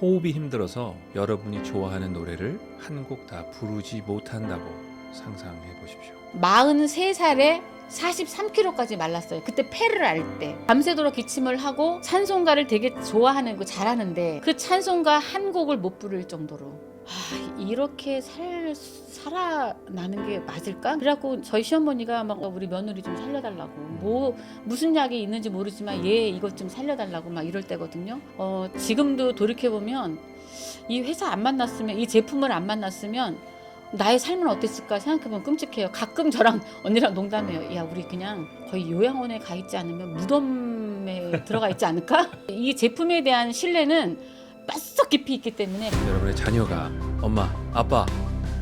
호흡이 힘들어서 여러분이 좋아하는 노래를 한 곡 다 부르지 못한다고 상상해 보십시오. 43살에 43kg까지 말랐어요. 그때 폐를 앓을 때 밤새도록 기침을 하고 찬송가를 되게 좋아하는 거 잘하는데 그 찬송가 한 곡을 못 부를 정도로 이렇게 살아나는 게 맞을까? 그래갖고 저희 시어머니가 막 우리 며느리 좀 살려달라고 뭐 무슨 약이 있는지 모르지만 얘 이것 좀 살려달라고 막 이럴 때거든요. 지금도 돌이켜보면 이 회사 안 만났으면 이 제품을 안 만났으면 나의 삶은 어땠을까 생각해보면 끔찍해요. 가끔 저랑 언니랑 농담해요. 야 우리 그냥 거의 요양원에 가 있지 않으면 무덤에 들어가 있지 않을까? 이 제품에 대한 신뢰는 뼛속 깊이 있기 때문에 여러분의 자녀가 엄마, 아빠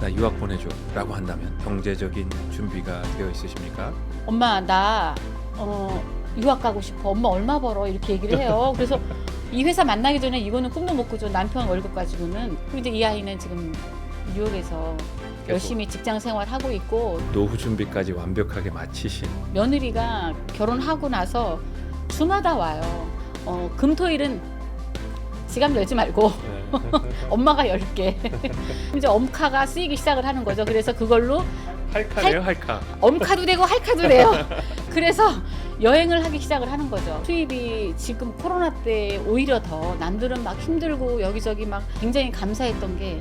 나 유학 보내줘 라고 한다면 경제적인 준비가 되어 있으십니까? 엄마 나 유학 가고 싶어. 엄마 얼마 벌어? 이렇게 얘기를 해요. 그래서 이 회사 만나기 전에 이거는 꿈도 못 꾸죠. 남편 월급 가지고는. 근데 이 아이는 지금 뉴욕에서 열심히 직장 생활하고 있고 노후 준비까지 완벽하게 마치신 며느리가 결혼하고 나서 주마다 와요. 금토일은 지갑 열지 말고 엄마가 열게. 이제 엄카가 쓰이기 시작을 하는 거죠. 그래서 그걸로 할카네요, 할카. 엄카도 되고 할카도 돼요. 그래서 여행을 하기 시작을 하는 거죠. 수입이 지금 코로나 때 오히려 더 남들은 막 힘들고 여기저기 막 굉장히 감사했던 게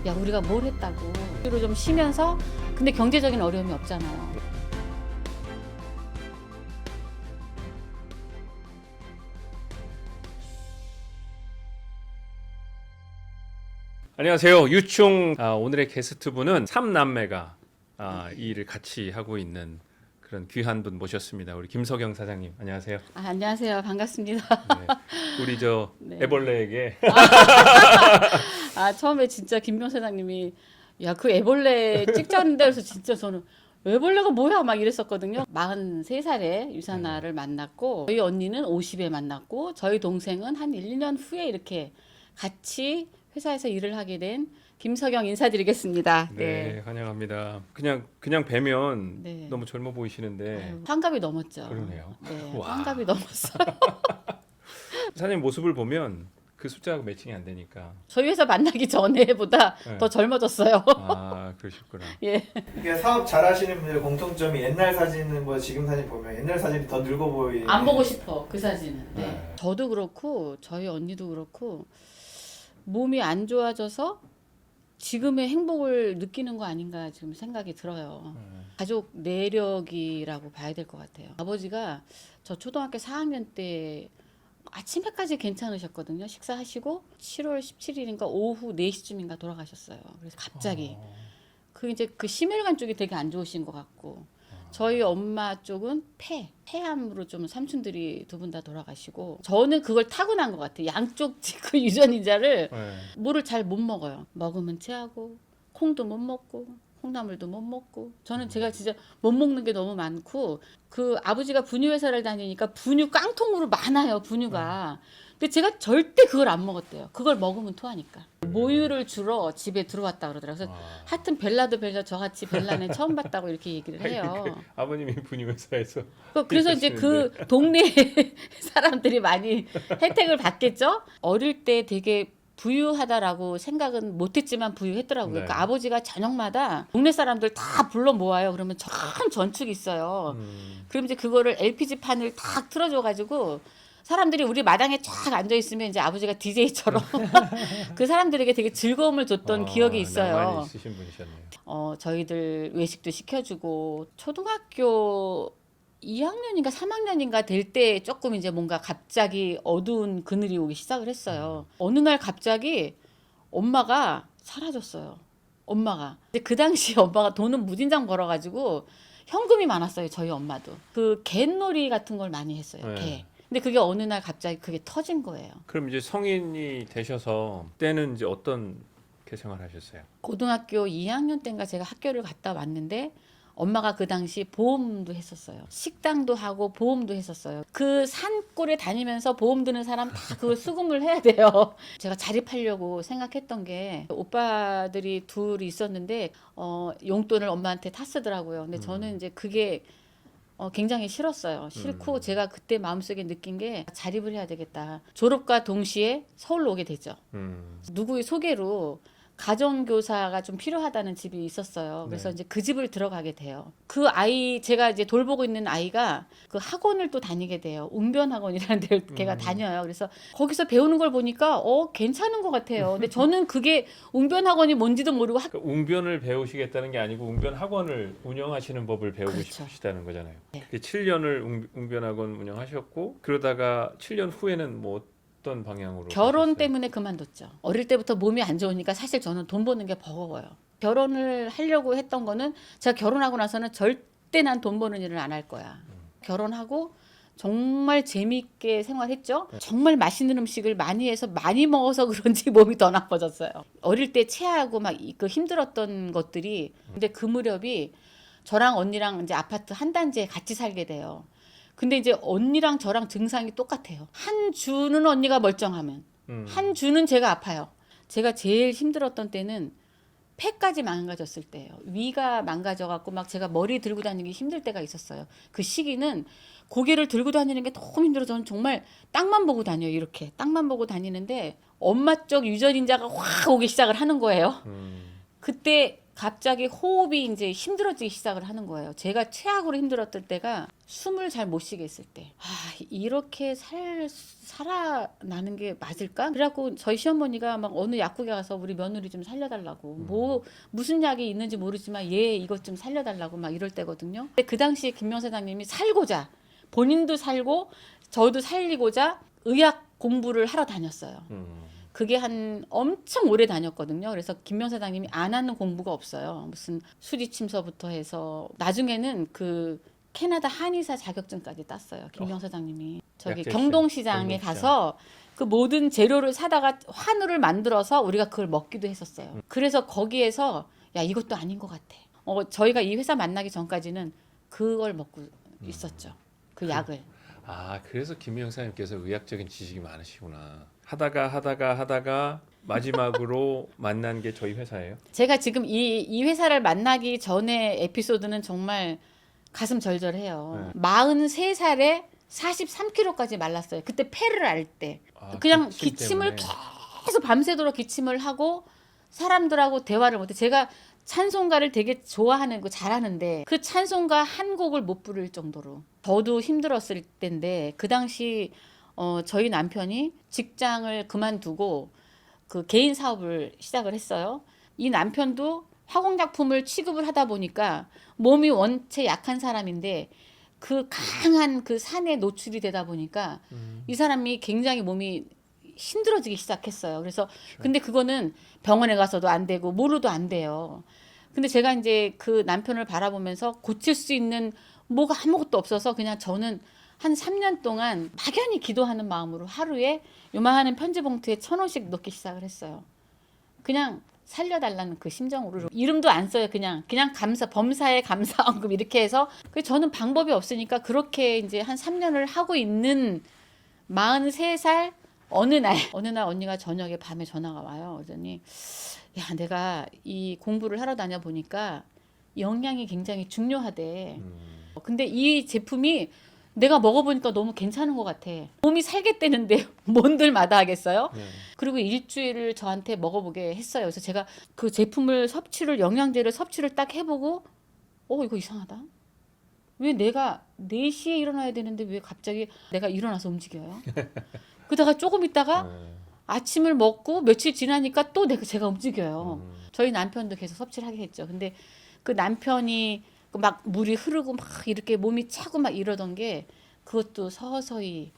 야 우리가 뭘 했다고 뒤로 좀 쉬면서 근데 경제적인 어려움이 없잖아요. 안녕하세요. 유충. 오늘의 게스트분은 3남매가 이 일을 같이 하고 있는 그런 귀한 분 모셨습니다. 우리 김석영 사장님, 안녕하세요. 안녕하세요. 반갑습니다. 네. 우리 저 네. 애벌레에게 처음에 진짜 김병 사장님이 야 그 애벌레 찍자는데 그래서 진짜 저는 애벌레가 뭐야 막 이랬었거든요. 43살에 유사나를 만났고 저희 언니는 50에 만났고 저희 동생은 한 1, 2년 후에 이렇게 같이 회사에서 일을 하게 된 김석영 인사드리겠습니다. 네, 환영합니다. 그냥 뵈면 네. 너무 젊어 보이시는데 환갑이 넘었죠. 그러네요. 네, 와. 환갑이 넘었어요. 사장님 모습을 보면 그 숫자하고 매칭이 안 되니까. 저희 회사 만나기 전에보다 네. 더 젊어졌어요. 그러셨구나. 예. 이게 사업 잘하시는 분들의 공통점이 옛날 사진은 뭐 지금 사진 보면 옛날 사진이 더 늙어 보이는. 안 보고 싶어 그 사진은. 네. 네. 저도 그렇고 저희 언니도 그렇고 몸이 안 좋아져서 지금의 행복을 느끼는 거 아닌가 지금 생각이 들어요. 가족 내력이라고 봐야 될 것 같아요. 아버지가 저 초등학교 4학년 때 아침에까지 괜찮으셨거든요. 식사하시고 7월 17일인가 오후 4시쯤인가 돌아가셨어요. 그래서 갑자기 그 이제 그 심혈관 쪽이 되게 안 좋으신 것 같고 저희 엄마 쪽은 폐암으로 좀 삼촌들이 두 분 다 돌아가시고 저는 그걸 타고난 것 같아요. 양쪽 그 유전인자를 네. 뭐를 잘 못 먹어요. 먹으면 체하고 콩도 못 먹고 콩나물도 못 먹고 저는 제가 진짜 못 먹는 게 너무 많고 그 아버지가 분유 회사를 다니니까 분유 깡통으로 많아요. 분유가. 근데 제가 절대 그걸 안 먹었대요. 그걸 먹으면 토하니까. 모유를 주러 집에 들어왔다 그러더라고요. 그래서 하여튼 벨라도 벨라 저같이 벨라는 처음 봤다고 이렇게 얘기를 해요. 아버님이 분유회사에서 그래서 이제 그 동네 사람들이 많이 혜택을 받겠죠. 어릴 때 되게 부유하다라고 생각은 못했지만 부유했더라고요. 네. 그러니까 아버지가 저녁마다 동네 사람들 다 불러 모아요. 그러면 큰 전축이 있어요. 그럼 이제 그거를 LPG 판을 딱 틀어줘가지고 사람들이 우리 마당에 쫙 앉아 있으면 이제 아버지가 DJ처럼 그 사람들에게 되게 즐거움을 줬던 기억이 있어요. 낭만이 있으신 분이셨네요. 저희들 외식도 시켜주고 초등학교 2학년인가 3학년인가 될 때 조금 이제 뭔가 갑자기 어두운 그늘이 오기 시작을 했어요. 어느 날 갑자기 엄마가 사라졌어요. 엄마가. 근데 그 당시에 엄마가 돈은 무진장 벌어가지고 현금이 많았어요. 저희 엄마도. 그 갯놀이 같은 걸 많이 했어요. 네. 개. 근데 그게 어느 날 갑자기 그게 터진 거예요. 그럼 이제 성인이 되셔서 때는 이제 어떤 개생활 하셨어요? 고등학교 2학년 때인가 제가 학교를 갔다 왔는데 엄마가 그 당시 보험도 했었어요. 식당도 하고 보험도 했었어요. 그 산골에 다니면서 보험 드는 사람 다 그걸 수금을 해야 돼요. 제가 자립하려고 생각했던 게 오빠들이 둘이 있었는데 용돈을 엄마한테 다 쓰더라고요. 근데 저는 이제 그게 굉장히 싫었어요. 싫고 제가 그때 마음속에 느낀 게 자립을 해야 되겠다. 졸업과 동시에 서울로 오게 되죠. 누구의 소개로 가정교사가 좀 필요하다는 집이 있었어요. 그래서 네. 이제 그 집을 들어가게 돼요. 그 아이, 제가 이제 돌보고 있는 아이가 그 학원을 또 다니게 돼요. 웅변 학원이라는 데를 걔가 다녀요. 그래서 거기서 배우는 걸 보니까 괜찮은 것 같아요. 근데 저는 그게 웅변 학원이 뭔지도 모르고 그러니까 웅변을 배우시겠다는 게 아니고 웅변 학원을 운영하시는 법을 배우고 그렇죠. 싶으시다는 거잖아요. 네. 7년을 웅변 학원 운영하셨고 그러다가 7년 후에는 뭐 어떤 방향으로 결혼 가셨어요? 때문에 그만뒀죠. 어릴 때부터 몸이 안 좋으니까 사실 저는 돈 버는 게 버거워요. 결혼을 하려고 했던 거는 제가 결혼하고 나서는 절대 난 돈 버는 일을 안 할 거야. 결혼하고 정말 재미있게 생활했죠. 정말 맛있는 음식을 많이 해서 많이 먹어서 그런지 몸이 더 나빠졌어요. 어릴 때 체하고 막 그 힘들었던 것들이 근데 그 무렵이 저랑 언니랑 이제 아파트 한 단지에 같이 살게 돼요. 근데 이제 언니랑 저랑 증상이 똑같아요. 한 주는 언니가 멀쩡하면 한 주는 제가 아파요. 제가 제일 힘들었던 때는 폐까지 망가졌을 때예요. 위가 망가져갖고 막 제가 머리 들고 다니기 힘들 때가 있었어요. 그 시기는 고개를 들고 다니는 게 너무 힘들어서 저는 정말 땅만 보고 다녀요. 이렇게 땅만 보고 다니는데 엄마 쪽 유전인자가 확 오기 시작을 하는 거예요. 그때 갑자기 호흡이 이제 힘들어지기 시작을 하는 거예요. 제가 최악으로 힘들었던 때가 숨을 잘 못 쉬게 했을 때. 이렇게 살아나는 게 맞을까? 그래갖고 저희 시어머니가 막 어느 약국에 가서 우리 며느리 좀 살려달라고. 무슨 약이 있는지 모르지만 얘 이것 좀 살려달라고 막 이럴 때거든요. 근데 그 당시에 김명 사장님이 살고자, 본인도 살고 저도 살리고자 의학 공부를 하러 다녔어요. 그게 한 엄청 오래 다녔거든요. 그래서 김명 사장님이 안 하는 공부가 없어요. 무슨 수리침서부터 해서 나중에는 그 캐나다 한의사 자격증까지 땄어요. 김명 사장님이 저기 약재생. 경동시장에 경동시장. 가서 그 모든 재료를 사다가 한우를 만들어서 우리가 그걸 먹기도 했었어요. 그래서 거기에서 야 이것도 아닌 것 같아. 저희가 이 회사 만나기 전까지는 그걸 먹고 있었죠. 그 약을. 그래서 김영 사님께서 의학적인 지식이 많으시구나. 하다가 마지막으로 만난 게 저희 회사예요. 제가 지금 이 회사를 만나기 전에 에피소드는 정말 가슴 절절해요. 43살에 43kg까지 말랐어요. 그때 폐를 앓을 때. 그냥 기침을 계속 밤새도록 기침을 하고 사람들하고 대화를 못해. 제가 찬송가를 되게 좋아하는 거 잘하는데 그 찬송가 한 곡을 못 부를 정도로 저도 힘들었을 때인데 그 당시 저희 남편이 직장을 그만두고 그 개인 사업을 시작을 했어요. 이 남편도 화공약품을 취급을 하다 보니까 몸이 원체 약한 사람인데 그 강한 그 산에 노출이 되다 보니까 이 사람이 굉장히 몸이 힘들어지기 시작했어요. 그래서 근데 그거는 병원에 가서도 안 되고 뭐로도 안 돼요. 근데 제가 이제 그 남편을 바라보면서 고칠 수 있는 뭐가 아무것도 없어서 그냥 저는 한 3년 동안 막연히 기도하는 마음으로 하루에 요만한 편지 봉투에 1,000원씩 넣기 시작을 했어요. 그냥 살려달라는 그 심정으로 이름도 안 써요. 그냥 범사에 감사원금 이렇게 해서 저는 방법이 없으니까 그렇게 이제 한 3년을 하고 있는 43살 어느 날 언니가 저녁에 밤에 전화가 와요. 그러더니 야 내가 이 공부를 하러 다녀 보니까 영양이 굉장히 중요하대. 근데 이 제품이 내가 먹어보니까 너무 괜찮은 것 같아. 몸이 살겠다는데 뭔들 마다하겠어요? 그리고 일주일을 저한테 먹어보게 했어요. 그래서 제가 그 제품을 영양제를 섭취를 딱 해보고 이거 이상하다. 왜 내가 4시에 일어나야 되는데 왜 갑자기 내가 일어나서 움직여요? 그러다가 조금 있다가 아침을 먹고 며칠 지나니까 또 제가 움직여요. 저희 남편도 계속 섭취를 하게 했죠. 근데 그 남편이 막 물이 흐르고 막 이렇게 몸이 차고 막 이러던 게 그것도 서서히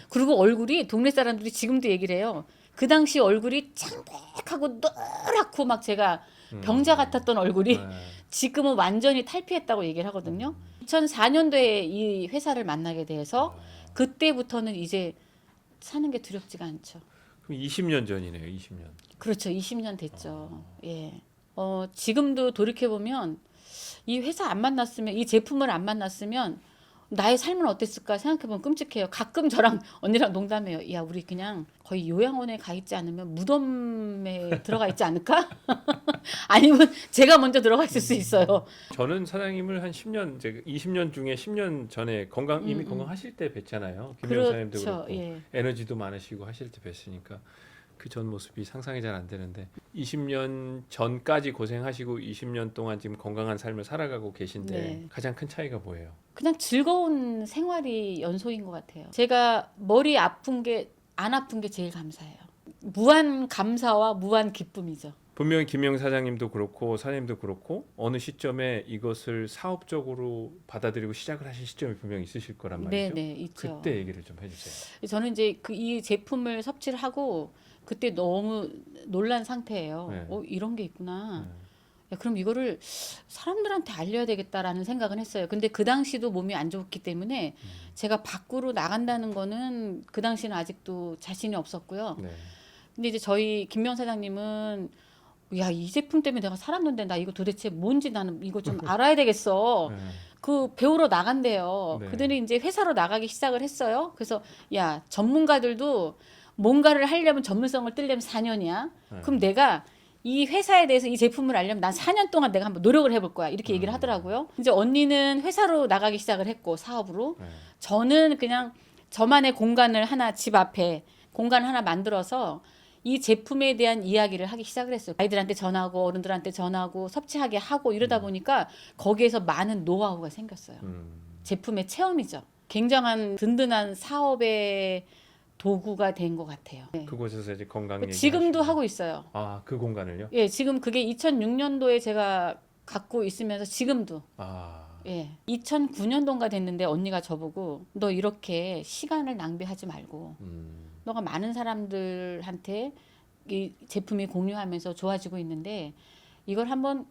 그리고 얼굴이 동네 사람들이 지금도 얘기를 해요. 그 당시 얼굴이 창백하고 노랗고 막 제가 병자 같았던 얼굴이 지금은 완전히 탈피했다고 얘기를 하거든요. 2004년도에 이 회사를 만나게 돼서 그때부터는 이제 사는 게 두렵지가 않죠. 그럼 20년 전이네요. 20년. 그렇죠. 20년 됐죠. 예. 지금도 돌이켜 보면 이 회사 안 만났으면 이 제품을 안 만났으면 나의 삶은 어땠을까 생각해보면 끔찍해요. 가끔 저랑 언니랑 농담해요. 야, 우리 그냥 거의 요양원에 가 있지 않으면 무덤에 들어가 있지 않을까? 아니면 제가 먼저 들어가 있을 수 있어요. 저는 사장님을 한 10년, 이제 20년 중에 10년 전에 이미 음. 건강하실 때 뵀잖아요. 김영사님도 그렇죠. 그렇고 예. 에너지도 많으시고 하실 때 뵀으니까 그 전 모습이 상상이 잘 안 되는데 20년 전까지 고생하시고 20년 동안 지금 건강한 삶을 살아가고 계신데 네. 가장 큰 차이가 뭐예요? 그냥 즐거운 생활이 연속인 것 같아요. 제가 머리 아픈 게 안 아픈 게 제일 감사해요. 무한 감사와 무한 기쁨이죠. 분명히 김영 사장님도 그렇고 사장님도 그렇고 어느 시점에 이것을 사업적으로 받아들이고 시작을 하신 시점이 분명히 있으실 거란 말이죠. 네네, 있죠. 그때 얘기를 좀 해주세요. 저는 이제 이 제품을 섭취를 하고 그때 너무 놀란 상태예요. 네. 이런 게 있구나. 네. 야, 그럼 이거를 사람들한테 알려야 되겠다라는 생각은 했어요. 근데 그 당시도 몸이 안 좋기 때문에 제가 밖으로 나간다는 거는 그 당시는 아직도 자신이 없었고요. 네. 근데 이제 저희 김명 사장님은 야, 이 제품 때문에 내가 살았는데 나 이거 도대체 뭔지 나는 이거 좀 알아야 되겠어. 네. 그 배우러 나간대요. 네. 그들이 이제 회사로 나가기 시작을 했어요. 그래서 야, 전문가들도 뭔가를 하려면 전문성을 뚫려면 4년이야. 네. 그럼 내가 이 회사에 대해서 이 제품을 알려면 난 4년 동안 내가 한번 노력을 해볼 거야. 이렇게 얘기를 하더라고요. 이제 언니는 회사로 나가기 시작을 했고 사업으로. 네. 저는 그냥 저만의 공간을 하나 집 앞에 공간 하나 만들어서 이 제품에 대한 이야기를 하기 시작을 했어요. 아이들한테 전하고 어른들한테 전하고 섭취하게 하고 이러다 보니까 거기에서 많은 노하우가 생겼어요. 제품의 체험이죠. 굉장한 든든한 사업의 도구가 된 것 같아요. 네. 그곳에서 이제 건강 얘기 지금도 하고 있어요. 그 공간을요? 예, 지금 그게 2006년도에 제가 갖고 있으면서 지금도 예, 2009년도인가 됐는데 언니가 저보고 너 이렇게 시간을 낭비하지 말고 너가 많은 사람들한테 이 제품이 공유하면서 좋아지고 있는데 이걸 한번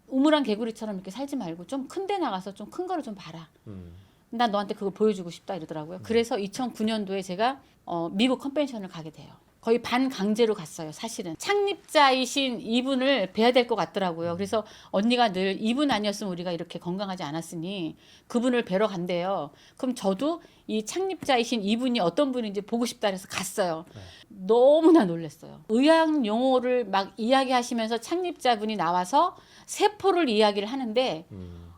우물안 개구리처럼 이렇게 살지 말고 좀 큰 데 나가서 좀 큰 거를 좀 봐라. 난 너한테 그걸 보여주고 싶다 이러더라고요. 그래서 2009년도에 제가 미국 컨벤션을 가게 돼요. 거의 반강제로 갔어요. 사실은 창립자이신 이분을 뵈야 될 것 같더라고요. 그래서 언니가 늘 이분 아니었으면 우리가 이렇게 건강하지 않았으니 그분을 뵈러 간대요. 그럼 저도 이 창립자이신 이분이 어떤 분인지 보고 싶다 해서 갔어요. 너무나 놀랐어요. 의학 용어를 막 이야기하시면서 창립자분이 나와서 세포를 이야기를 하는데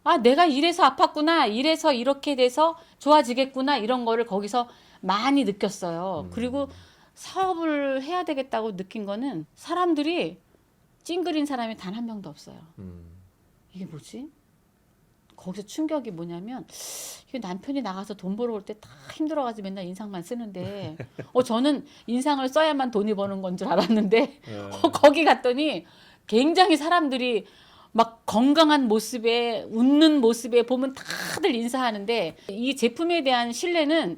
아, 내가 이래서 아팠구나, 이래서 이렇게 돼서 좋아지겠구나 이런 거를 거기서 많이 느꼈어요. 그리고 사업을 해야 되겠다고 느낀 거는 사람들이 찡그린 사람이 단 한 명도 없어요. 이게 뭐지? 거기서 충격이 뭐냐면 이게 남편이 나가서 돈 벌어 올 때 다 힘들어가지고 맨날 인상만 쓰는데 저는 인상을 써야만 돈이 버는 건 줄 알았는데 거기 갔더니 굉장히 사람들이 막 건강한 모습에 웃는 모습에 보면 다들 인사하는데 이 제품에 대한 신뢰는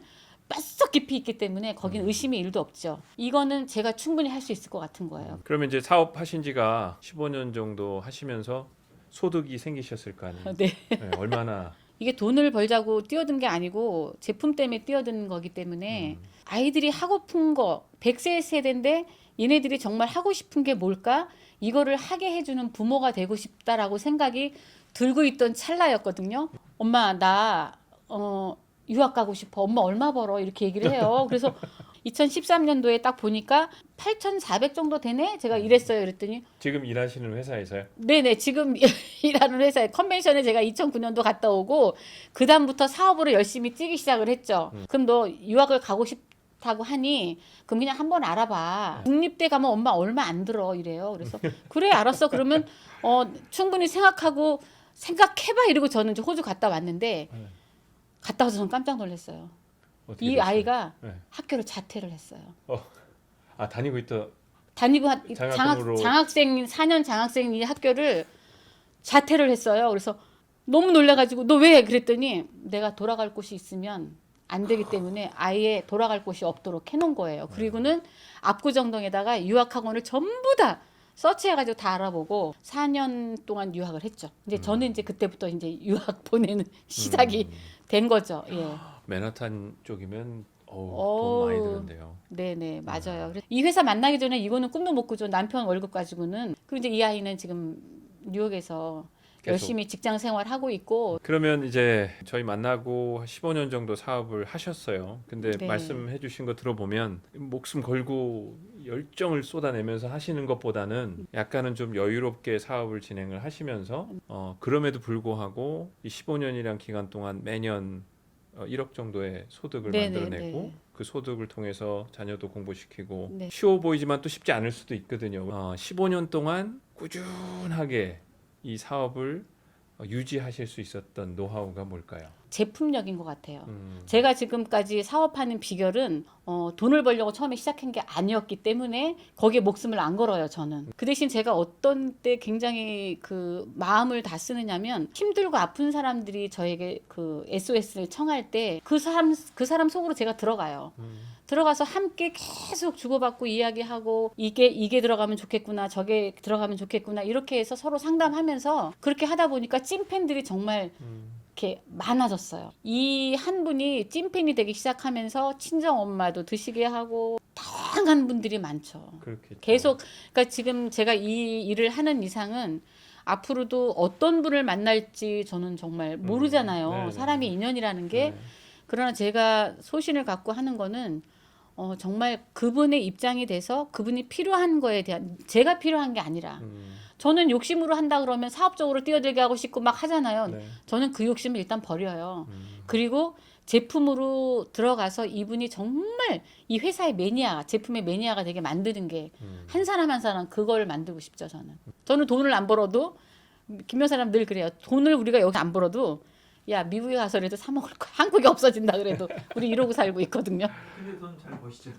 뼛속 깊이 있기 때문에 거긴 의심의 일도 없죠. 이거는 제가 충분히 할 수 있을 것 같은 거예요. 그러면 이제 사업하신 지가 15년 정도 하시면서 소득이 생기셨을 거 아니에요? 네. 네, 얼마나? 이게 돈을 벌자고 뛰어든 게 아니고 제품 때문에 뛰어든 거기 때문에 아이들이 하고픈 거 100세 세대인데 얘네들이 정말 하고 싶은 게 뭘까? 이거를 하게 해주는 부모가 되고 싶다라고 생각이 들고 있던 찰나였거든요. 엄마 나 유학 가고 싶어. 엄마 얼마 벌어? 이렇게 얘기를 해요. 그래서 2013년도에 딱 보니까 8,400 정도 되네? 제가 이랬어요. 그랬더니 지금 일하시는 회사에서요? 네네 지금 일하는 회사에 컨벤션에 제가 2009년도 갔다 오고 그 다음부터 사업으로 열심히 뛰기 시작을 했죠. 그럼 너 유학을 가고 싶다고 하니 그럼 그냥 한번 알아봐. 국립대 가면 엄마 얼마 안 들어 이래요. 그래서 그래 알았어. 그러면 충분히 생각해봐 이러고 저는 이제 호주 갔다 왔는데 갔다 와서 저는 깜짝 놀랐어요. 어떻게 이 됐어요? 아이가 네. 학교를 자퇴를 했어요. 다니고 있던 다니고 장학금으로. 장학생 4년 장학생 이 학교를 자퇴를 했어요. 그래서 너무 놀라가지고 너 왜? 그랬더니 내가 돌아갈 곳이 있으면 안 되기 때문에 아예 돌아갈 곳이 없도록 해놓은 거예요. 그리고는 압구정동에다가 유학학원을 전부 다 서치해가지고 다 알아보고 4년 동안 유학을 했죠. 이제 저는 이제 그때부터 이제 유학 보내는 시작이 된 거죠. 예. 맨하탄 쪽이면 돈 많이 드는데요. 네네 맞아요. 그래서 이 회사 만나기 전에 이거는 꿈도 못 꾸죠. 남편 월급 가지고는. 그리고 이제 이 아이는 지금 뉴욕에서 열심히 직장 생활하고 있고. 그러면 이제 저희 만나고 15년 정도 사업을 하셨어요. 근데 네. 말씀해 주신 거 들어보면 목숨 걸고 열정을 쏟아내면서 하시는 것보다는 약간은 좀 여유롭게 사업을 진행을 하시면서 그럼에도 불구하고 이 15년이란 기간 동안 매년 1억 정도의 소득을 네네, 만들어내고 네. 그 소득을 통해서 자녀도 공부시키고 네. 쉬워 보이지만 또 쉽지 않을 수도 있거든요. 15년 동안 꾸준하게 이 사업을 유지하실 수 있었던 노하우가 뭘까요? 제품력인 것 같아요. 제가 지금까지 사업하는 비결은 돈을 벌려고 처음에 시작한 게 아니었기 때문에 거기에 목숨을 안 걸어요, 저는. 그 대신 제가 어떤 때 굉장히 그 마음을 다 쓰느냐면 힘들고 아픈 사람들이 저에게 그 SOS를 청할 때 그 사람 속으로 제가 들어가요. 들어가서 함께 계속 주고받고 이야기하고 이게 들어가면 좋겠구나, 저게 들어가면 좋겠구나, 이렇게 해서 서로 상담하면서 그렇게 하다 보니까 찐팬들이 정말 이렇게 많아졌어요. 이 한 분이 찐팬이 되기 시작하면서 친정 엄마도 드시게 하고 다양한 분들이 많죠. 그렇겠죠. 계속 그러니까 지금 제가 이 일을 하는 이상은 앞으로도 어떤 분을 만날지 저는 정말 모르잖아요. 네네. 사람이 인연이라는 게. 네. 그러나 제가 소신을 갖고 하는 거는 정말 그분의 입장이 돼서 그분이 필요한 거에 대한 제가 필요한 게 아니라 저는 욕심으로 한다 그러면 사업적으로 뛰어들게 하고 싶고 막 하잖아요. 네. 저는 그 욕심을 일단 버려요. 그리고 제품으로 들어가서 이분이 정말 이 회사의 매니아, 제품의 매니아가 되게 만드는 게 한 사람 한 사람 그걸 만들고 싶죠, 저는. 저는 돈을 안 벌어도 김여사람 늘 그래요. 돈을 우리가 여기 안 벌어도 야 미국에 가서라도 사 먹을 거야. 한국이 없어진다 그래도 우리 이러고 살고 있거든요. 근데 돈 잘 버시죠.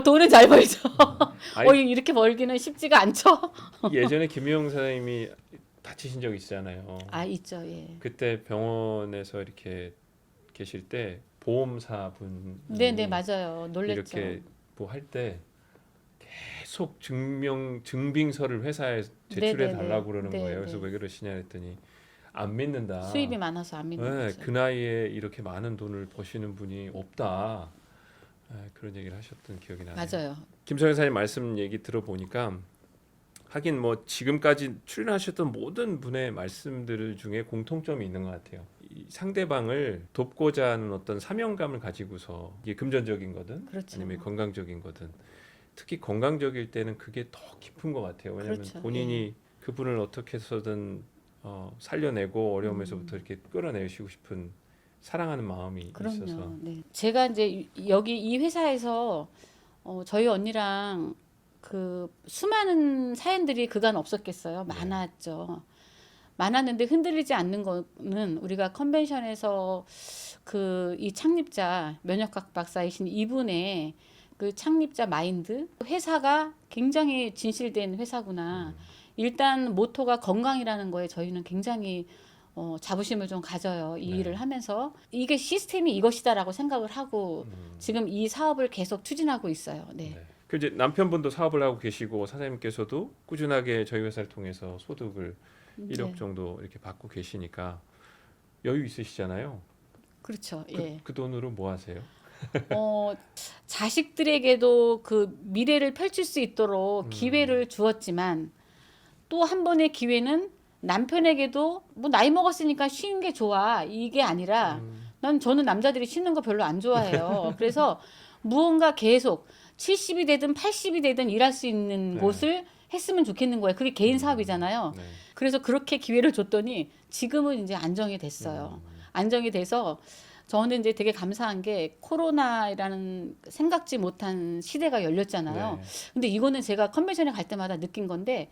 돈은 잘 벌죠. 아니, 이렇게 벌기는 쉽지가 않죠. 예전에 김유영 사장님이 다치신 적 있잖아요. 아 있죠, 예. 그때 병원에서 이렇게 계실 때 보험사 분 네네 맞아요. 놀랬죠. 이렇게 뭐 할 때 계속 증빙서를 회사에 제출해 네네네. 달라고 그러는 네네. 거예요. 그래서 왜 그러시냐 했더니 안 믿는다. 수입이 많아서 안 믿는 네, 거죠. 그 나이에 이렇게 많은 돈을 버시는 분이 없다. 그런 얘기를 하셨던 기억이 나네요. 맞아요. 김성현 사장님 말씀 얘기 들어보니까 하긴 뭐 지금까지 출연하셨던 모든 분의 말씀들 중에 공통점이 있는 것 같아요. 이 상대방을 돕고자 하는 어떤 사명감을 가지고서 이게 금전적인 거든 그렇죠. 아니면 건강적인 거든 특히 건강적일 때는 그게 더 깊은 것 같아요. 왜냐하면 그렇죠. 본인이 그분을 어떻게 해서든 살려내고 어려움에서부터 이렇게 끌어내시고 싶은 사랑하는 마음이 있어서 그럼요. 네. 제가 이제 여기 이 회사에서 저희 언니랑 그 수많은 사연들이 그간 없었겠어요. 네. 많았죠. 많았는데 흔들리지 않는 거는 우리가 컨벤션에서 그 이 창립자 면역학 박사이신 이분의 그 창립자 마인드 회사가 굉장히 진실된 회사구나. 일단 모토가 건강이라는 거에 저희는 굉장히 자부심을 좀 가져요. 이 네. 일을 하면서 이게 시스템이 이것이다라고 생각을 하고 지금 이 사업을 계속 추진하고 있어요. 네. 네. 그 이제 남편분도 사업을 하고 계시고 사장님께서도 꾸준하게 저희 회사를 통해서 소득을 1억 네. 정도 이렇게 받고 계시니까 여유 있으시잖아요. 그렇죠. 그, 예. 그 돈으로 뭐 하세요? 자식들에게도 그 미래를 펼칠 수 있도록 기회를 주었지만 또 한 번의 기회는 남편에게도 뭐 나이 먹었으니까 쉬는 게 좋아 이게 아니라 저는 남자들이 쉬는 거 별로 안 좋아해요. 그래서 무언가 계속 70이 되든 80이 되든 일할 수 있는 네. 곳을 했으면 좋겠는 거예요. 그게 개인 사업이잖아요. 네. 그래서 그렇게 기회를 줬더니 지금은 이제 안정이 됐어요. 안정이 돼서 저는 이제 되게 감사한 게 코로나라는 생각지 못한 시대가 열렸잖아요. 네. 근데 이거는 제가 컨벤션에 갈 때마다 느낀 건데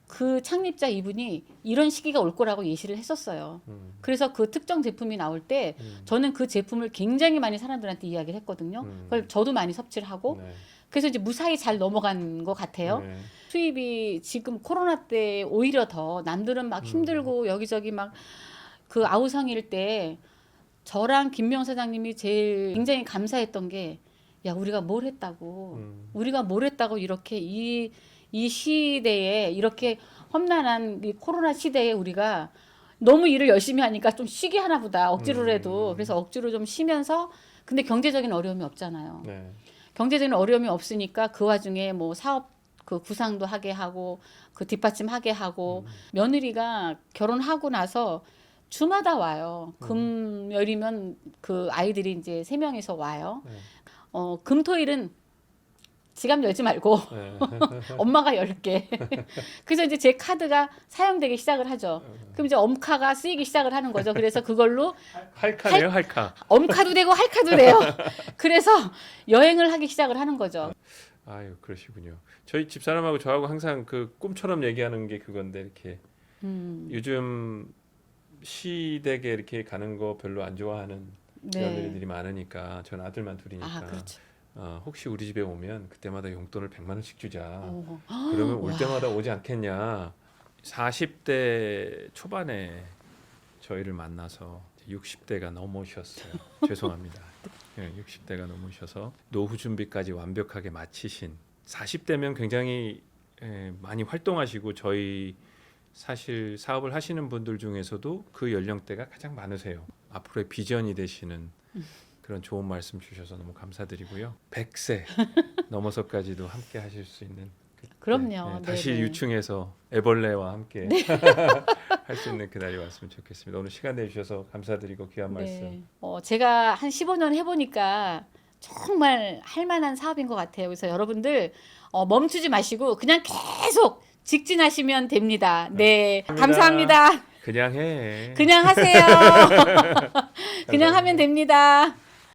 그 창립자 이분이 이런 시기가 올 거라고 예시를 했었어요. 그래서 그 특정 제품이 나올 때 저는 그 제품을 굉장히 많이 사람들한테 이야기를 했거든요. 그걸 저도 많이 섭취를 하고 네. 그래서 이제 무사히 잘 넘어간 것 같아요. 네. 수입이 지금 코로나 때 오히려 더 남들은 막 힘들고 여기저기 막 그 아우성일 때 저랑 김명 사장님이 제일 굉장히 감사했던 게 야 우리가 뭘 했다고 우리가 뭘 했다고 이렇게 이 시대에 이렇게 험난한 이 코로나 시대에 우리가 너무 일을 열심히 하니까 좀 쉬게 하나 보다 억지로라도 그래서 억지로 좀 쉬면서 근데 경제적인 어려움이 없잖아요. 네. 경제적인 어려움이 없으니까 그 와중에 뭐 사업 그 구상도 하게 하고 그 뒷받침하게 하고 며느리가 결혼하고 나서 주마다 와요. 금요일이면 그 아이들이 이제 3명이서 와요. 네. 금토일은 지갑 열지 말고 네. 엄마가 열게. 그래서 이제 제 카드가 사용되기 시작을 하죠. 그럼 이제 엄카가 쓰이기 시작을 하는 거죠. 그래서 그걸로 할카네요, 할카. 엄카도 되고 할카도 돼요. 그래서 여행을 하기 시작을 하는 거죠. 아유, 그러시군요. 저희 집사람하고 저하고 항상 그 꿈처럼 얘기하는 게 그건데 이렇게 요즘 시댁에 이렇게 가는 거 별로 안 좋아하는 며느리들이 많으니까 전 아들만 둘이니까 아, 그렇죠. 혹시 우리 집에 오면 그때마다 용돈을 100만 원씩 주자. 오. 그러면 올 와. 때마다 오지 않겠냐. 40대 초반에 저희를 만나서 60대가 넘으셨어요. 죄송합니다. 60대가 넘으셔서 노후 준비까지 완벽하게 마치신 40대면 굉장히 많이 활동하시고 저희 사실 사업을 하시는 분들 중에서도 그 연령대가 가장 많으세요. 앞으로의 비전이 되시는 그런 좋은 말씀 주셔서 너무 감사드리고요. 100세 넘어서까지도 함께 하실 수 있는 그럼요. 다시 네네. 유충해서 애벌레와 함께 할 수 있는 그날이 왔으면 좋겠습니다. 오늘 시간 내주셔서 감사드리고 귀한 말씀. 네. 제가 한 15년 해보니까 정말 할 만한 사업인 것 같아요. 그래서 여러분들 멈추지 마시고 그냥 계속 직진하시면 됩니다. 네, 감사합니다. 그냥 해. 그냥 하세요. 그냥 하면 됩니다.